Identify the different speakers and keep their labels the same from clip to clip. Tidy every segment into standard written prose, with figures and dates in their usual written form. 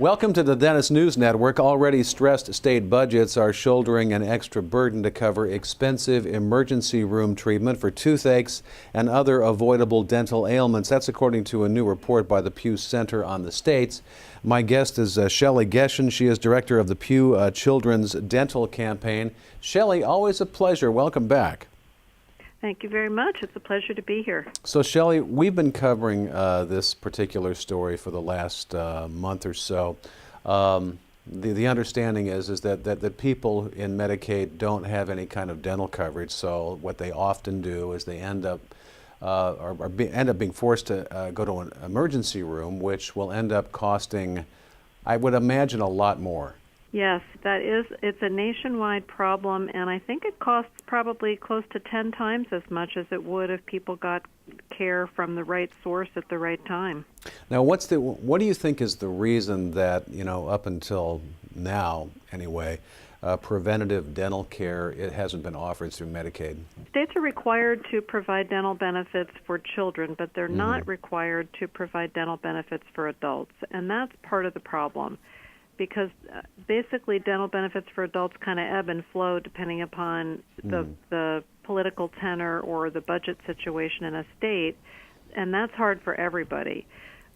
Speaker 1: Welcome to the Dentist News Network. Already stressed state budgets are shouldering an extra burden to cover expensive emergency room treatment for toothaches and other avoidable dental ailments. That's according to a new report by the Pew Center on the States. My guest is Shelly Geshan. She is director of the Pew Children's Dental Campaign. Shelly, always a pleasure. Welcome back.
Speaker 2: Thank you very much. It's a pleasure to be here.
Speaker 1: So, Shelly, we've been covering this particular story for the last month or so. The understanding is that people in Medicaid don't have any kind of dental coverage. So, what they often do is they end up being forced to go to an emergency room, which will end up costing, I would imagine, a lot more.
Speaker 2: Yes, it's a nationwide problem, and I think it costs probably close to 10 times as much as it would if people got care from the right source at the right time.
Speaker 1: Now, what do you think is the reason that, up until now anyway, preventative dental care, it hasn't been offered through Medicaid?
Speaker 2: States are required to provide dental benefits for children, but they're not required to provide dental benefits for adults, and that's part of the problem. Because basically dental benefits for adults kind of ebb and flow depending upon the political tenor or the budget situation in a state, and that's hard for everybody.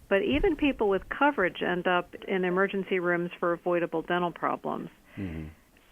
Speaker 2: But even people with coverage end up in emergency rooms for avoidable dental problems.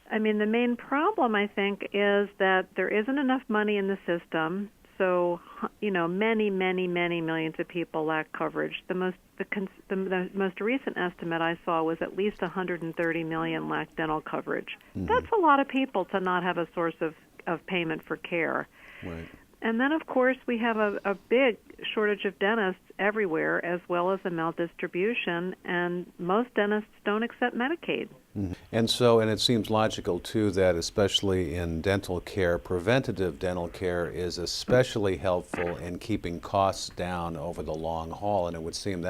Speaker 2: I mean, the main problem, I think, is that there isn't enough money in the system. So, many millions of people lack coverage. The most recent estimate I saw was at least 130 million lack dental coverage. That's a lot of people to not have a source of payment for care.
Speaker 1: Right.
Speaker 2: And then, of course, we have a big shortage of dentists everywhere, as well as a maldistribution, and most dentists don't accept Medicaid.
Speaker 1: And it seems logical, too, that especially in dental care, preventative dental care is especially helpful in keeping costs down over the long haul, and it would seem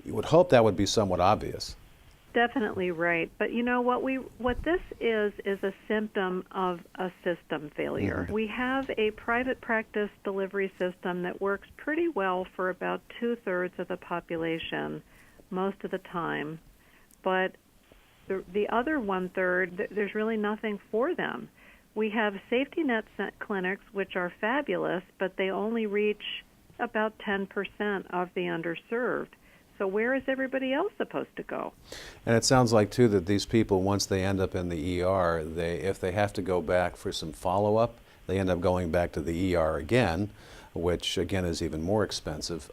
Speaker 1: you would hope that would be somewhat obvious.
Speaker 2: Definitely right. But what this is a symptom of a system failure. We have a private practice delivery system that works pretty well for about 2/3 of the population most of the time. But the other 1/3, there's really nothing for them. We have safety net clinics, which are fabulous, but they only reach about 10% of the underserved. So where is everybody else supposed to go?
Speaker 1: And it sounds like, too, that these people, once they end up in the ER, if they have to go back for some follow-up, they end up going back to the ER again, which, again, is even more expensive.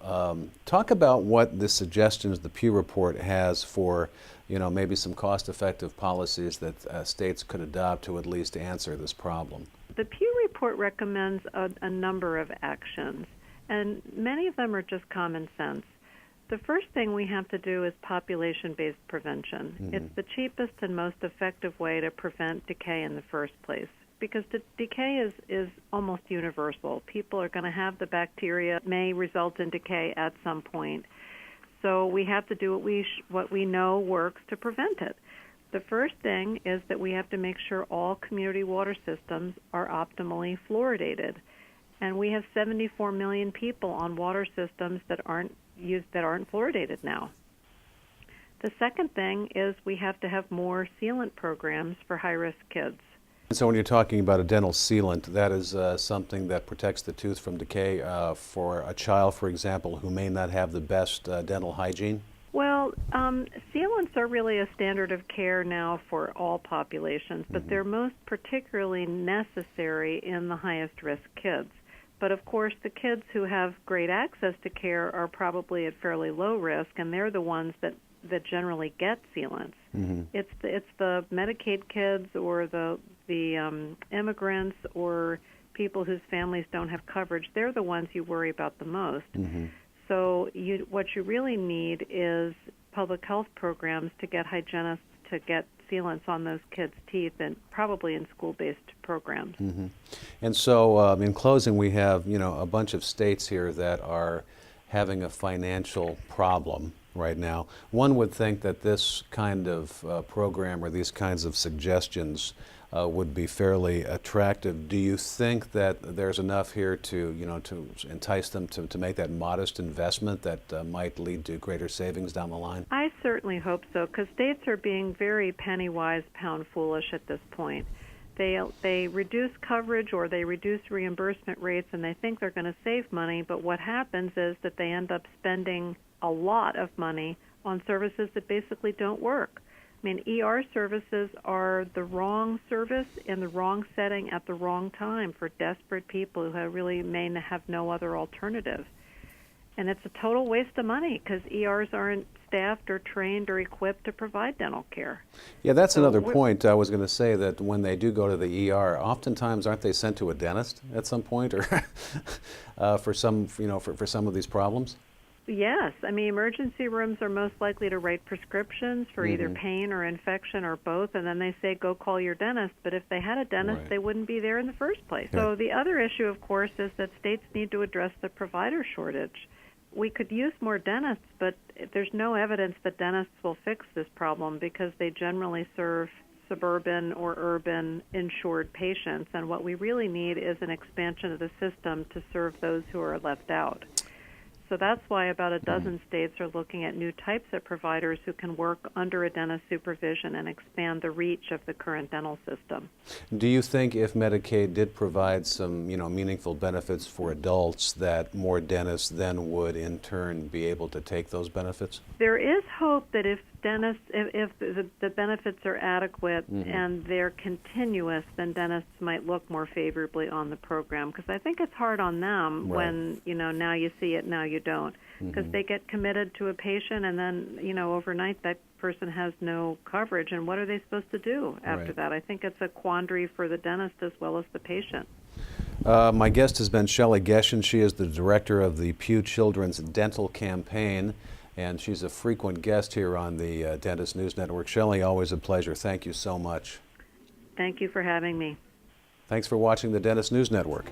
Speaker 1: Talk about what the suggestions the Pew Report has for, maybe some cost-effective policies that states could adopt to at least answer this problem.
Speaker 2: The Pew Report recommends a number of actions, and many of them are just common sense. The first thing we have to do is population-based prevention. It's the cheapest and most effective way to prevent decay in the first place, because decay is almost universal. People are going to have the bacteria, may result in decay at some point. So we have to do what we know works to prevent it. The first thing is that we have to make sure all community water systems are optimally fluoridated. And we have 74 million people on water systems that aren't fluoridated now. The second thing is we have to have more sealant programs for high-risk kids.
Speaker 1: So when you're talking about a dental sealant, that is something that protects the tooth from decay for a child, for example, who may not have the best dental hygiene?
Speaker 2: Well, sealants are really a standard of care now for all populations, but they're most particularly necessary in the highest-risk kids. But, of course, the kids who have great access to care are probably at fairly low risk, and they're the ones that generally get sealants. It's the Medicaid kids or the immigrants or people whose families don't have coverage. They're the ones you worry about the most. So what you really need is public health programs to get hygienists to get sealants on those kids' teeth, and probably in school-based programs.
Speaker 1: And so in closing, we have a bunch of states here that are having a financial problem right now. One would think that this kind of program or these kinds of suggestions would be fairly attractive. Do you think that there's enough here to, to entice them to make that modest investment that might lead to greater savings down the line?
Speaker 2: I certainly hope so, because states are being very penny wise, pound foolish at this point. They reduce coverage or they reduce reimbursement rates, and they think they're going to save money, but what happens is that they end up spending a lot of money on services that basically don't work. I mean, ER services are the wrong service in the wrong setting at the wrong time for desperate people who really may have no other alternative. And it's a total waste of money because ERs aren't staffed or trained or equipped to provide dental care.
Speaker 1: Yeah, that's another point. I was going to say that when they do go to the ER, oftentimes aren't they sent to a dentist at some point, or for some, for some of these problems?
Speaker 2: Yes, I mean, emergency rooms are most likely to write prescriptions for either pain or infection or both, and then they say, go call your dentist. But if they had a dentist,
Speaker 1: Right.
Speaker 2: they wouldn't be there in the first place.
Speaker 1: Yeah.
Speaker 2: So the other issue, of course, is that states need to address the provider shortage. We could use more dentists, but there's no evidence that dentists will fix this problem because they generally serve suburban or urban insured patients, and what we really need is an expansion of the system to serve those who are left out. So that's why about a dozen states are looking at new types of providers who can work under a dentist supervision and expand the reach of the current dental system.
Speaker 1: Do you think if Medicaid did provide some, meaningful benefits for adults, that more dentists then would in turn be able to take those benefits?
Speaker 2: There is hope that if the benefits are adequate and they're continuous, then dentists might look more favorably on the program, because I think it's hard on them
Speaker 1: Right.
Speaker 2: when, now you see it, now you don't, because they get committed to a patient and then, overnight that person has no coverage, and what are they supposed to do after
Speaker 1: Right.
Speaker 2: that? I think it's a quandary for the dentist as well as the patient.
Speaker 1: My guest has been Shelly Geshan. She is the director of the Pew Children's Dental Campaign, and she's a frequent guest here on the Dentist News Network. Shelly, always a pleasure. Thank you so much.
Speaker 2: Thank you for having me.
Speaker 1: Thanks for watching the Dentist News Network.